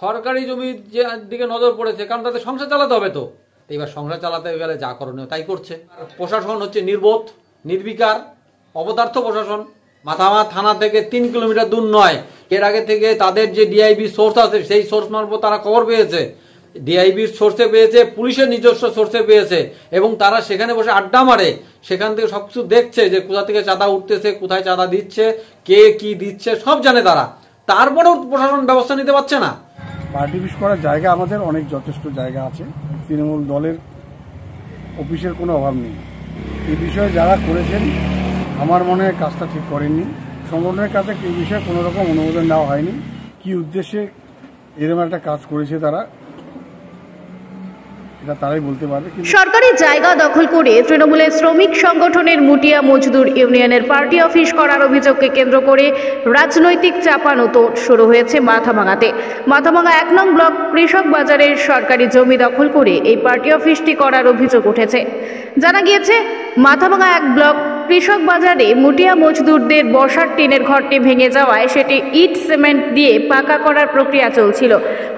সরকারি জমির যে দিকে নজর পড়েছে, কারণ তাদের সংসার চালাতে হবে। তো এবার সংসার চালাতে গেলে যা করণীয় তাই করছে। প্রশাসন হচ্ছে নির্বোধ, নির্বিকার, অপদার্থ প্রশাসন। মাথামা থানা থেকে 3 কিলোমিটার দূর নয়। এর আগে থেকে তাদের যে ডিআইবি সোর্স আছে সেই সোর্স মারফত তারা খবর পেয়েছে, ডিআইবির সোর্সে পেয়েছে, পুলিশের নিজস্ব সোর্সে পেয়েছে, এবং তারা সেখানে বসে আড্ডা মারে। সেখান থেকে সবকিছু দেখছে যে কোথা থেকে চাঁদা উঠতেছে, কোথায় চাঁদা দিচ্ছে, কে কি দিচ্ছে, সব জানে তারা। তারপরেও প্রশাসন ব্যবস্থা নিতে পারছে না। পার্টি অফিস করার জায়গা আমাদের অনেক যথেষ্ট জায়গা আছে। তৃণমূল দলের অফিসের কোনো অভাব নেই। এই বিষয়ে যারা করেছেন আমার মনে হয় কাজটা ঠিক করেননি। সংগঠনের কাছে এই বিষয়ে কোনো রকম অনুমোদন নেওয়া হয়নি। কি উদ্দেশ্যে এরকম একটা কাজ করেছে তারা, এটা তারাই বলতে পারবে। সরকারি জায়গা দখল করে তৃণমূলের শ্রমিক সংগঠনের মুটিয়া মজদুর ইউনিয়নের পার্টি অফিস করার অভিযোগকে কেন্দ্র করে রাজনৈতিক চাপানোতর শুরু হয়েছে মাথাভাঙাতে। মাথাভাঙা 1 নং ব্লক কৃষক বাজারের সরকারি জমি দখল করে এই পার্টি অফিসটি করার অভিযোগ উঠেছে। জানা গিয়েছে, মাথাভাঙা 1 ব্লক কৃষক বাজারে মুটিয়া মজদুরদের বসার টিনের ঘরটি ভেঙে যাওয়ায় সেটি ইট সিমেন্ট দিয়ে পাকা করার প্রক্রিয়া চলছিল।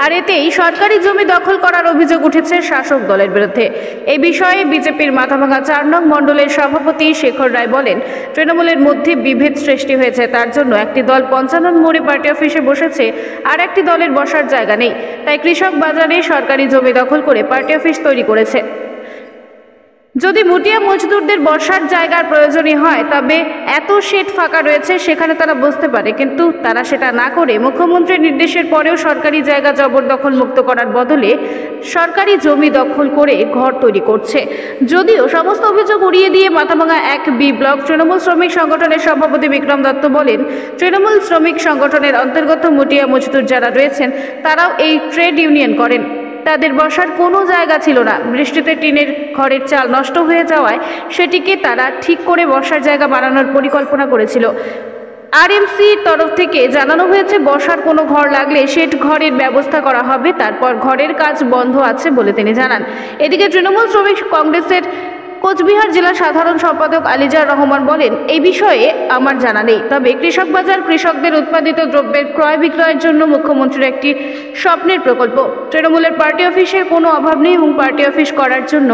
আর এতেই সরকারি জমি দখল করার অভিযোগ উঠেছে শাসক দলের বিরুদ্ধে। এই বিষয়ে বিজেপির মাথাভাঙা 4 নং মণ্ডলের সভাপতি শেখর রায় বলেন, তৃণমূলের মধ্যে বিভেদ সৃষ্টি হয়েছে। তার জন্য একটি দল 55 মোড়ে পার্টি অফিসে বসেছে, আর একটি দলের বসার জায়গা নেই। তাই কৃষক বাজারে সরকারি জমি দখল করে পার্টি অফিস তৈরি করেছে। যদি মুটিয়া মজদুরদের বসার জায়গার প্রয়োজনই হয় তবে এত শেড ফাঁকা রয়েছে, সেখানে তারা বসতে পারে, কিন্তু তারা সেটা না করে মুখ্যমন্ত্রীর নির্দেশের পরেও সরকারি জায়গা জবরদখল মুক্ত করার বদলে সরকারি জমি দখল করে ঘর তৈরি করছে। যদিও সমস্ত অভিযোগ উড়িয়ে দিয়ে মাথাভাঙা 1B ব্লক তৃণমূল শ্রমিক সংগঠনের সভাপতি বিক্রম দত্ত বলেন, তৃণমূল শ্রমিক সংগঠনের অন্তর্গত মুটিয়া মজদুর যারা রয়েছেন তারাও এই ট্রেড ইউনিয়ন করেন। তাদের বসার কোনো জায়গা ছিল না। বৃষ্টিতে টিনের ঘরের চাল নষ্ট হয়ে যাওয়ায় সেটিকে তারা ঠিক করে বসার জায়গা বানানোর পরিকল্পনা করেছিল। আরএমসির তরফ থেকে জানানো হয়েছে, বসার কোনো ঘর লাগলে শেড ঘরের ব্যবস্থা করা হবে। তারপর ঘরের কাজ বন্ধ আছে বলে তিনি জানান। এদিকে তৃণমূল শ্রমিক কংগ্রেসের কোচবিহার জেলা সাধারণ সম্পাদক আলিজার রহমান বলেন, এই বিষয়ে আমার জানা নেই, তবে কৃষক বাজার কৃষকদের উৎপাদিত দ্রব্যের ক্রয় বিক্রয়ের জন্য মুখ্যমন্ত্রীর একটি স্বপ্নের প্রকল্প। তৃণমূলের পার্টি অফিসের কোনো অভাব নেই এবং পার্টি অফিস করার জন্য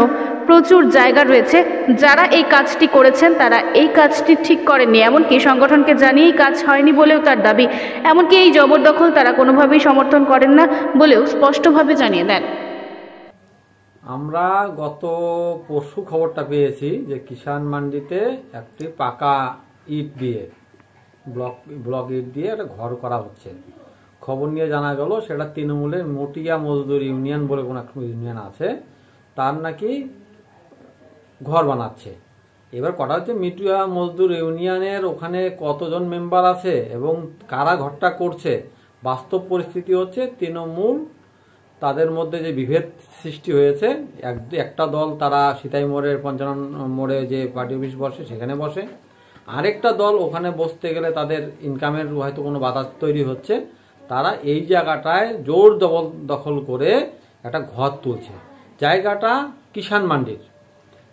প্রচুর জায়গা রয়েছে। যারা এই কাজটি করেছেন তারা এই কাজটি ঠিক করেননি, এমনকি সংগঠনকে জানিয়েই কাজ হয়নি বলেও তার দাবি। এমনকি এই জবরদখল তারা কোনোভাবেই সমর্থন করেন না বলেও স্পষ্টভাবে জানিয়ে দেন। আমরা গত পরশু খবরটা পেয়েছি যে কিষাণ মান্ডিতে একটি পাকা ইট দিয়ে ব্লক ইট দিয়ে একটা ঘর করা হচ্ছে। খবর নিয়ে জানা গেল সেটা তৃণমূলের মুটিয়া মজদুর ইউনিয়ন বলে কোনো একটা ইউনিয়ন আছে, তার নাকি ঘর বানাচ্ছে। এবার কথা হচ্ছে মুটিয়া মজদুর ইউনিয়নের ওখানে কতজন মেম্বার আছে এবং কারা ঘরটা করছে। বাস্তব পরিস্থিতি হচ্ছে তৃণমূল তাদের মধ্যে যে বিভেদ সৃষ্টি হয়েছে, একটা দল তারা সিতাই মোড়ের 55 মোড়ে যে পার্টি অফিস বসে সেখানে বসে, আরেকটা দল ওখানে বসতে গেলে তাদের ইনকামের হয়তো কোনো বাধা তৈরি হচ্ছে, তারা এই জায়গাটায় জোর দখল করে একটা ঘর তুলছে। জায়গাটা কিষাণ মান্ডির,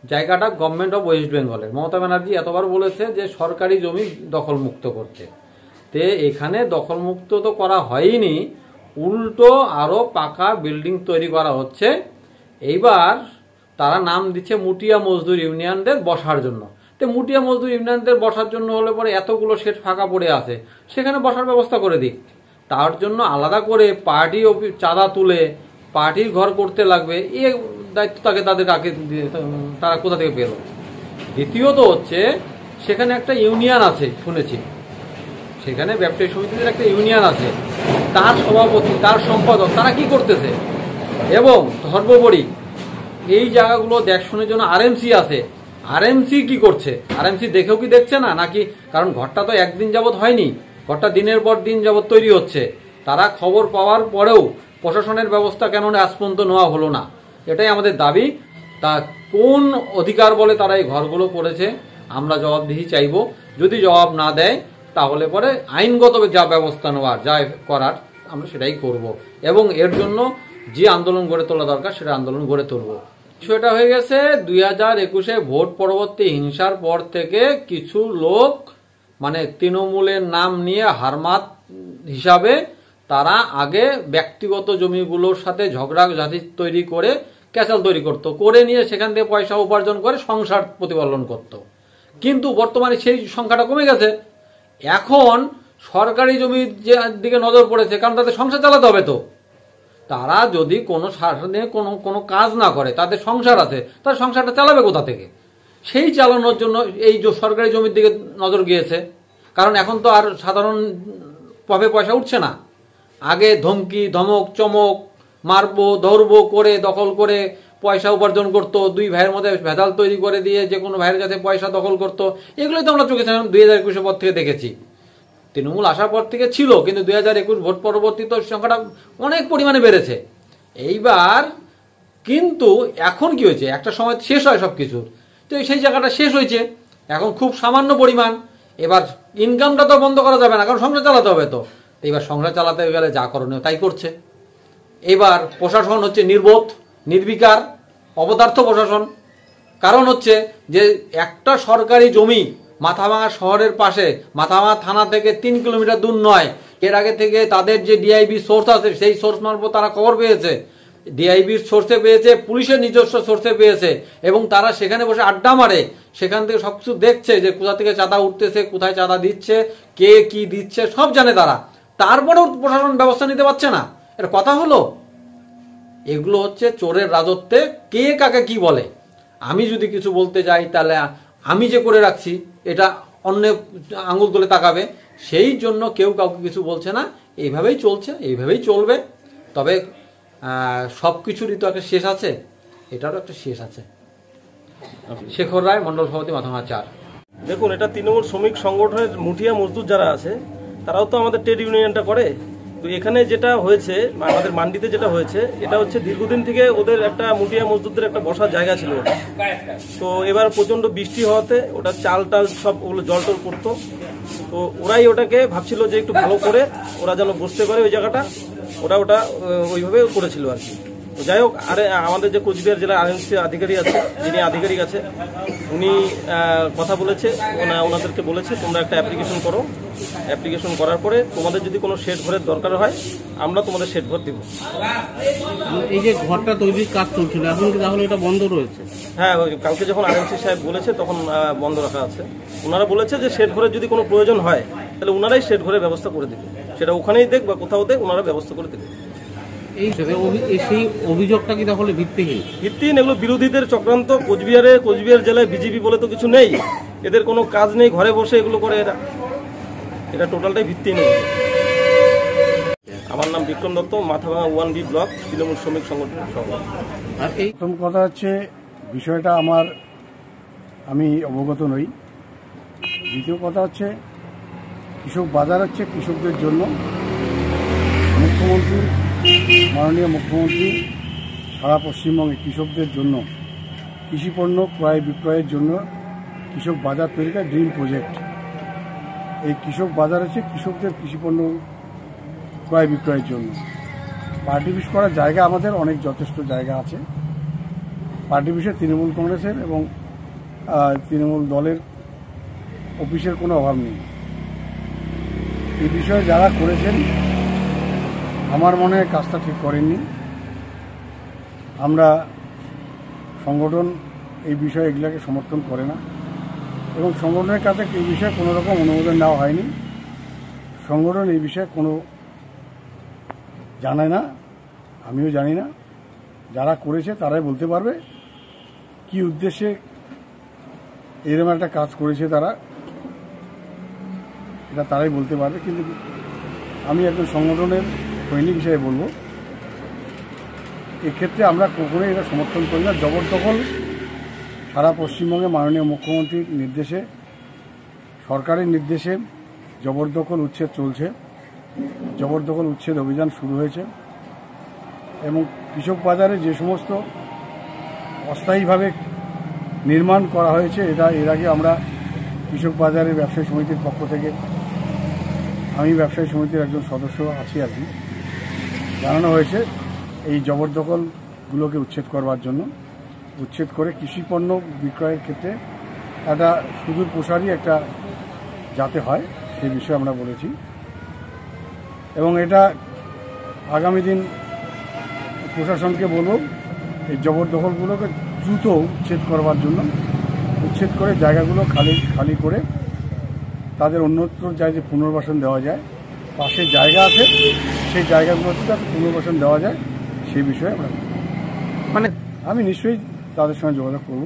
জায়গাটা গভর্নমেন্ট অফ ওয়েস্ট বেঙ্গলের। মমতা ব্যানার্জি এতবার বলেছে যে সরকারি জমি দখল মুক্ত করতে, তে এখানে দখল মুক্ত তো করা হয়নি, উল্টো আরো পাকা বিল্ডিং তৈরি করা হচ্ছে। এইবার তারা নাম দিচ্ছে মুটিয়া মজদুর ইউনিয়নদের বসার জন্য। তো মুটিয়া মজদুর ইউনিয়নদের বসার জন্য হলে পরে এতগুলো সেট ফাঁকা পড়ে আছে, সেখানে বসার ব্যবস্থা করে দিক। তার জন্য আলাদা করে পার্টি চাঁদা তুলে পার্টির ঘর করতে লাগবে, এ দায়িত্ব তাদের আগে তারা কোথা থেকে পেল। দ্বিতীয়ত হচ্ছে সেখানে একটা ইউনিয়ন আছে শুনেছি, সেখানে ব্যবসায়ী সমিতির একটা ইউনিয়ন আছে, তার সভাপতি তার সম্পাদক তারা কি করতেছে। এবং সর্বোপরি এই জায়গাগুলো দেখশনের জন্য আরএমসি আছে, আরএমসি কি করছে, আরএমসি দেখেও কি দেখছে না নাকি? কারণ ঘরটা তো একদিন যাবৎ হয়নি, ঘরটা দিনের পর দিন যাবৎ তৈরি হচ্ছে। তারা খবর পাওয়ার পরেও প্রশাসনের ব্যবস্থা কেন আজ পর্যন্ত নেওয়া হলো না, এটাই আমাদের দাবি। তা কোন অধিকার বলে তারা এই ঘরগুলো করেছে, আমরা জবাবদিহি চাইব। যদি জবাব না দেয় তাহলে পরে আইনগত যা ব্যবস্থা নেওয়ার যা করার আমরা সেটাই করব, এবং এর জন্য যে আন্দোলন গড়ে তোলা দরকার সেটা আন্দোলন গড়ে তুলব। সেটা হয়ে গেছে 2021-এ ভোট পরবর্তী হিংসার পর থেকে কিছু লোক মানে তৃণমূলের নাম নিয়ে হারমাত হিসাবে তারা আগে ব্যক্তিগত জমিগুলোর সাথে ঝগড়াঝাটি তৈরি করে ক্যাচাল তৈরি করত, করে নিয়ে সেখান থেকে পয়সা উপার্জন করে সংসার প্রতিপালন করত। কিন্তু বর্তমানে সেই সংখ্যাটা কমে গেছে। এখন সরকারি জমির দিকে নজর পড়েছে, কারণ তাদের সংসার চালাতে হবে। তো তারা যদি কোনো সারাদিনে কোনো কাজ না করে, তাদের সংসার আছে, তার সংসারটা চালাবে কোথা থেকে? সেই চালানোর জন্য এই সরকারি জমির দিকে নজর গিয়েছে। কারণ এখন তো আর সাধারণভাবে পয়সা উঠছে না। আগে ধমকি ধমক চমক মারবো ধরবো করে দখল করে পয়সা উপার্জন করতো, দুই ভাইয়ের মধ্যে ভেজাল তৈরি করে দিয়ে যে কোনো ভাইয়ের কাছে পয়সা দখল করতো। এগুলোই তো আমরা চোখে 2021 পর থেকে দেখেছি। তৃণমূল আসার পর থেকে ছিল, কিন্তু 2021 ভোট পরবর্তী তো সংখ্যাটা অনেক পরিমাণে বেড়েছে। এইবার কিন্তু এখন কি হয়েছে, একটা সময় শেষ হয় সব কিছুর, তো সেই জায়গাটা শেষ হয়েছে, এখন খুব সামান্য পরিমাণ। এবার ইনকামটা তো বন্ধ করা যাবে না, কারণ সংসার চালাতে হবে। তো এবার সংসার চালাতে গেলে যা করণীয় তাই করছে। এবার প্রশাসন হচ্ছে নির্বোধ, নির্বিকার, অপদার্থ প্রশাসন। কারণ হচ্ছে যে একটা সরকারি জমি মাথাভাঙা শহরের পাশে, মাথাভাঙা থানা থেকে 3 কিলোমিটার দূর নয়। এর আগে থেকে তাদের যে ডিআইবি সোর্স আছে, সেই সোর্স মারফত তারা খবর পেয়েছে, ডিআইবির সোর্সে পেয়েছে, পুলিশের নিজস্ব সোর্সে পেয়েছে, এবং তারা সেখানে বসে আড্ডা মারে। সেখান থেকে সবকিছু দেখছে যে কোথা থেকে চাঁদা উঠতেছে, কোথায় চাঁদা দিচ্ছে, কে কি দিচ্ছে, সব জানে তারা। তারপরেও প্রশাসন ব্যবস্থা নিতে পারছে না। এর কথা হলো, এগুলো হচ্ছে চোরের রাজত্বে কে কাকে কি বলে। আমি যদি কিছু বলতে যাই, তাহলে আমি যে করে রাখছি এটা অন্য আঙুল তুলে তাকাবে। সেই জন্য কেউ কাউকে কিছু বলছে না। এইভাবেই চলছে, এইভাবেই চলবে। তবে সব কিছুরই তো একটা শেষ আছে, এটারও একটা শেষ আছে। শেখর রায়, মন্ডল সভাপতি, মাথাভাঙা 4। দেখুন, এটা তৃণমূল শ্রমিক সংগঠনের মুঠিয়া মজদুর যারা আছে, তারাও তো আমাদের ট্রেড ইউনিয়নটা করে। তো এখানে যেটা হয়েছে, আমাদের মান্ডিতে যেটা হয়েছে, এটা হচ্ছে দীর্ঘদিন থেকে ওদের একটা মুঠিয়া মজদুরদের একটা বসার জায়গা ছিল ওটা। তো এবার প্রচণ্ড বৃষ্টি হওয়াতে ওটা চাল টাল সব ওগুলো জল টল পড়তো। তো ওরাই ওটাকে ভাবছিল যে একটু ভালো করে ওরা যেন বসতে পারে ওই জায়গাটা, ওটা ওইভাবে করেছিল আর কি। তো যাই হোক, আরে আমাদের যে কোচবিহার জেলার আরএনসি আধিকারিক আছে, যিনি আধিকারিক আছে, উনি কথা বলেছে, ওনাদেরকে বলেছে তোমরা একটা অ্যাপ্লিকেশন করো। অ্যাপ্লিকেশন করার পরে তোমাদের যদি কোনো শেড ঘরের দরকার হয়, আমরা তোমাদের শেড ঘর দিব। এই যে ঘরটা তৈরির কাজ চলছিল, এখন কি তাহলে এটা বন্ধ রয়েছে? হ্যাঁ, কালকে যখন আরএনসি সাহেব বলেছে তখন বন্ধ রাখা আছে। ওনারা বলেছে যে শেড ঘরের যদি কোনো প্রয়োজন হয়, তাহলে ওনারাই শেড ঘরের ব্যবস্থা করে দেবে। সেটা ওখানেই দেখ বা কোথাও দেখ, ওনারা ব্যবস্থা করে দেবে। সেই অভিযোগটা কি তাহলে ভিত্তিহীন? ভিত্তিহীন, এগুলো বিরোধীদের চক্রান্ত। কোচবিহার জেলায় বিজেপি বলে তো কিছু নেই, এদের কোনো কাজ নেই, ঘরে বসে এগুলো করে এটা টোটালটাই ভিত্তিহীন। আমার নাম বিক্রম দত্ত, মাথাভাঙা 1B ব্লক তৃণমূল শ্রমিক সংগঠনের সভাপতি। আর এই প্রথম কথা হচ্ছে, বিষয়টা আমি অবগত নই। দ্বিতীয় কথা হচ্ছে, কৃষক বাজার হচ্ছে কৃষকদের জন্য। মাননীয় মুখ্যমন্ত্রী সারা পশ্চিমবঙ্গে কৃষকদের জন্য কৃষিপণ্য ক্রয় বিক্রয়ের জন্য কৃষক বাজার তৈরির ড্রিম প্রজেক্ট। এই কৃষক বাজার হচ্ছে কৃষকদের কৃষিপণ্য ক্রয় বিক্রয়ের জন্য। পার্টি অফিস করার জায়গা আমাদের অনেক যথেষ্ট জায়গা আছে। পার্টি অফিসে তৃণমূল কংগ্রেসের এবং তৃণমূল দলের অফিসের কোনো অভাব নেই। এই বিষয়ে যারা করেছেন, আমার মনে হয় কাজটা ঠিক করেননি। আমরা সংগঠন এই বিষয়ে এগুলাকে সমর্থন করে না, এবং সংগঠনের কাছে এই বিষয়ে কোনো রকম অনুমোদন নেওয়া হয়নি। সংগঠন এই বিষয়ে কোনো জানে না, আমিও জানি না। যারা করেছে তারাই বলতে পারবে কি উদ্দেশ্যে এরকম একটা কাজ করেছে তারা, এটা তারাই বলতে পারবে। কিন্তু আমি একজন সংগঠনের সৈনিক হিসেবে বলবো, এক্ষেত্রে আমরা কখনোই এটা সমর্থন করি না। জবরদখল সারা পশ্চিমবঙ্গে মাননীয় মুখ্যমন্ত্রীর নির্দেশে, সরকারের নির্দেশে জবরদখল উচ্ছেদ চলছে। জবরদখল উচ্ছেদ অভিযান শুরু হয়েছে, এবং কৃষক বাজারে যে সমস্ত অস্থায়ীভাবে নির্মাণ করা হয়েছে, এটা এর আগে আমরা কৃষক বাজারের ব্যবসায়ী সমিতির পক্ষ থেকে, আমি ব্যবসায়ী সমিতির একজন সদস্য আছি আর কি, জানানো হয়েছে এই জবরদখলগুলোকে উচ্ছেদ করবার জন্য, উচ্ছেদ করে কৃষিপণ্য বিক্রয়ের ক্ষেত্রে একটা সুদূর প্রসারী একটা যাতে হয় সেই বিষয়ে আমরা বলেছি। এবং এটা আগামী দিন প্রশাসনকে বলব এই জবরদখলগুলোকে দ্রুত উচ্ছেদ করবার জন্য, উচ্ছেদ করে জায়গাগুলো খালি করে তাদের অন্যত্র যে পুনর্বাসন দেওয়া যায়, পাশে জায়গা আছে সেই জায়গাগুলোতে যাতে পুনর্বাসন দেওয়া যায় সেই বিষয়ে আমি নিশ্চয়ই তাদের সঙ্গে যোগাযোগ করব।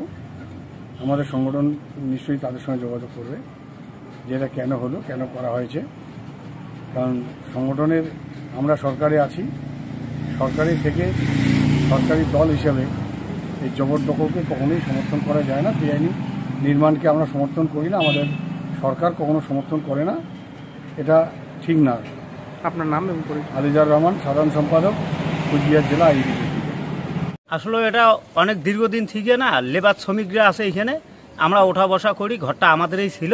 আমাদের সংগঠন নিশ্চয়ই তাদের সঙ্গে যোগাযোগ করবে যেটা কেন হলো, কেন করা হয়েছে। কারণ সংগঠনের আমরা সরকারে আছি, সরকারি থেকে সরকারি দল হিসেবে এই জবরদখলকে কখনোই সমর্থন করা যায় না। বেআইনি নির্মাণকে আমরা সমর্থন করি না, আমাদের সরকার কখনো সমর্থন করে না, এটা ঠিক না। আপনার নাম এবং পরিচয়? আলিজার রহমান, সাধারণ সম্পাদক, কুচবিহার জেলা আইডি। আসলে এটা অনেক দীর্ঘদিন থেকে না লেবার শ্রমিকরা আছে এখানে, আমরা ওঠা বসা করি, ঘরটা আমাদেরই ছিল,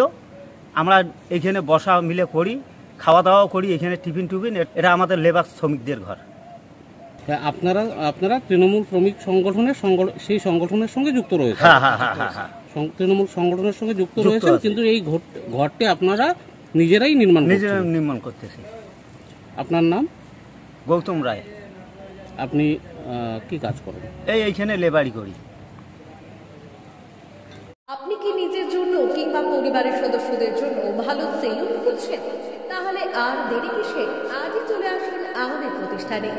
আমরা এখানে বসা মিলে করি, খাওয়া দাওয়াও করি, এখানে টিফিন এটা আমাদের লেবার শ্রমিকদের ঘর। আপনারা তৃণমূল শ্রমিক সংগঠনের সেই সংগঠনের সঙ্গে যুক্ত রয়েছে? হ্যাঁ। তৃণমূল সংগঠনের সঙ্গে যুক্ত রয়েছেন, কিন্তু এই ঘরটি আপনারা নিজেরাই নির্মাণ করতেছি। আপনার নাম? গৌতম রায়। আপনি কি কাজ করেন? এইখানে লেবারি করি। আপনি কি নিজের জন্য কিংবা পরিবারের সদস্যদের জন্য ভালো সেলুন খুঁজছেন? তাহলে আর দেরি কিসে? আজই চলে আসুন আমাদের প্রতিষ্ঠানে।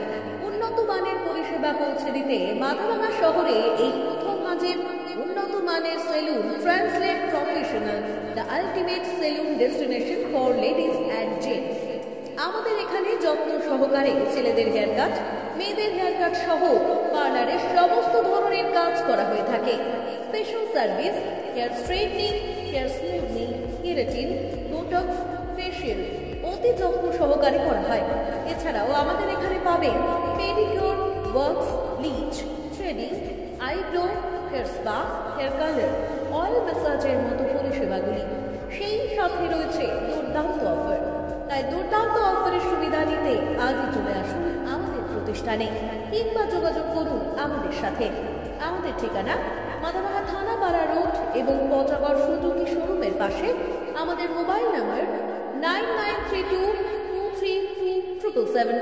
উন্নত মানের পরিষেবা পৌঁছে দিতে মাথাভাঙা শহরে এই প্রথম মাঝের উন্নত মানের salon translate professional, the ultimate salon destination for ladies and gents. আমাদের এখানে যত্ন সহকারে ছেলেদের হেয়ার কাট, মেয়েদের হেয়ার কাট সহ পার্লারের সমস্ত ধরনের কাজ করা হয়ে থাকে। Special service, hair straightening, hair smoothing, keratin, Botox, facial অতি যত্ন সহকারে করা হয়। এছাড়াও আমাদের এখানে পাবেন pedicure, wax, bleach, threading, eyebrow, hair spa, hair colour, oil ম্যাসাজের মতো পরিষেবাগুলি। সেই সাথে রয়েছে দুর্দান্ত অফার। তাই দুর্দান্ত অফারের সুবিধা নিতে আজই চলে আসুন আমাদের প্রতিষ্ঠানে কিংবা যোগাযোগ করুন আমাদের সাথে। আমাদের ঠিকানা মাথাভাঙা থানাপাড়া রোড এবং পচাগড় সুজুকি শোরুমের পাশে। আমাদের মোবাইল নম্বর 9932233777।